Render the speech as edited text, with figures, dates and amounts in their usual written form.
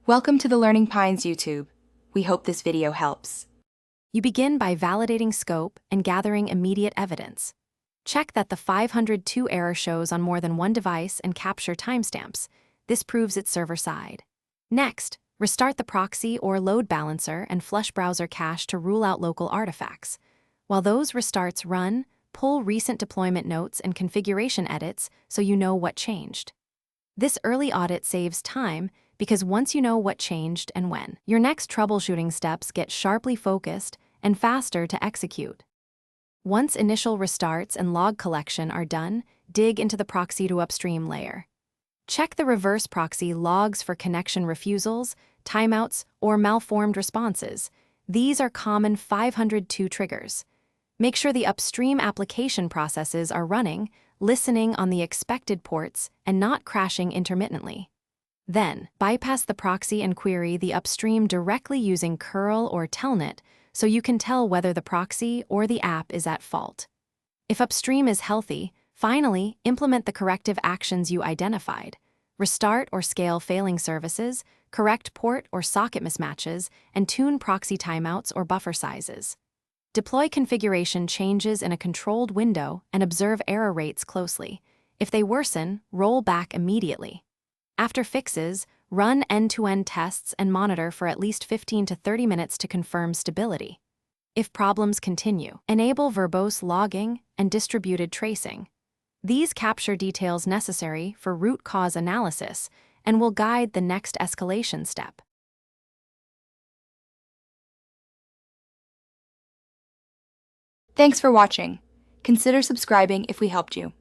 Welcome to the Learning Pines YouTube. We hope this video helps. You begin by validating scope and gathering immediate evidence. Check that the 502 error shows on more than one device and capture timestamps. This proves it's server-side. Next, restart the proxy or load balancer and flush browser cache to rule out local artifacts. While those restarts run, pull recent deployment notes and configuration edits so you know what changed. This early audit saves time because once you know what changed and when, your next troubleshooting steps get sharply focused and faster to execute. Once initial restarts and log collection are done, dig into the proxy to upstream layer. Check the reverse proxy logs for connection refusals, timeouts, or malformed responses. These are common 502 triggers. Make sure the upstream application processes are running, listening on the expected ports, and not crashing intermittently. Then, bypass the proxy and query the upstream directly using curl or telnet so you can tell whether the proxy or the app is at fault. If upstream is healthy, finally, implement the corrective actions you identified. Restart or scale failing services, correct port or socket mismatches, and tune proxy timeouts or buffer sizes. Deploy configuration changes in a controlled window and observe error rates closely. If they worsen, roll back immediately. After fixes, run end-to-end tests and monitor for at least 15 to 30 minutes to confirm stability. If problems continue, enable verbose logging and distributed tracing. These capture details necessary for root cause analysis and will guide the next escalation step. Thanks for watching. Consider subscribing if we helped you.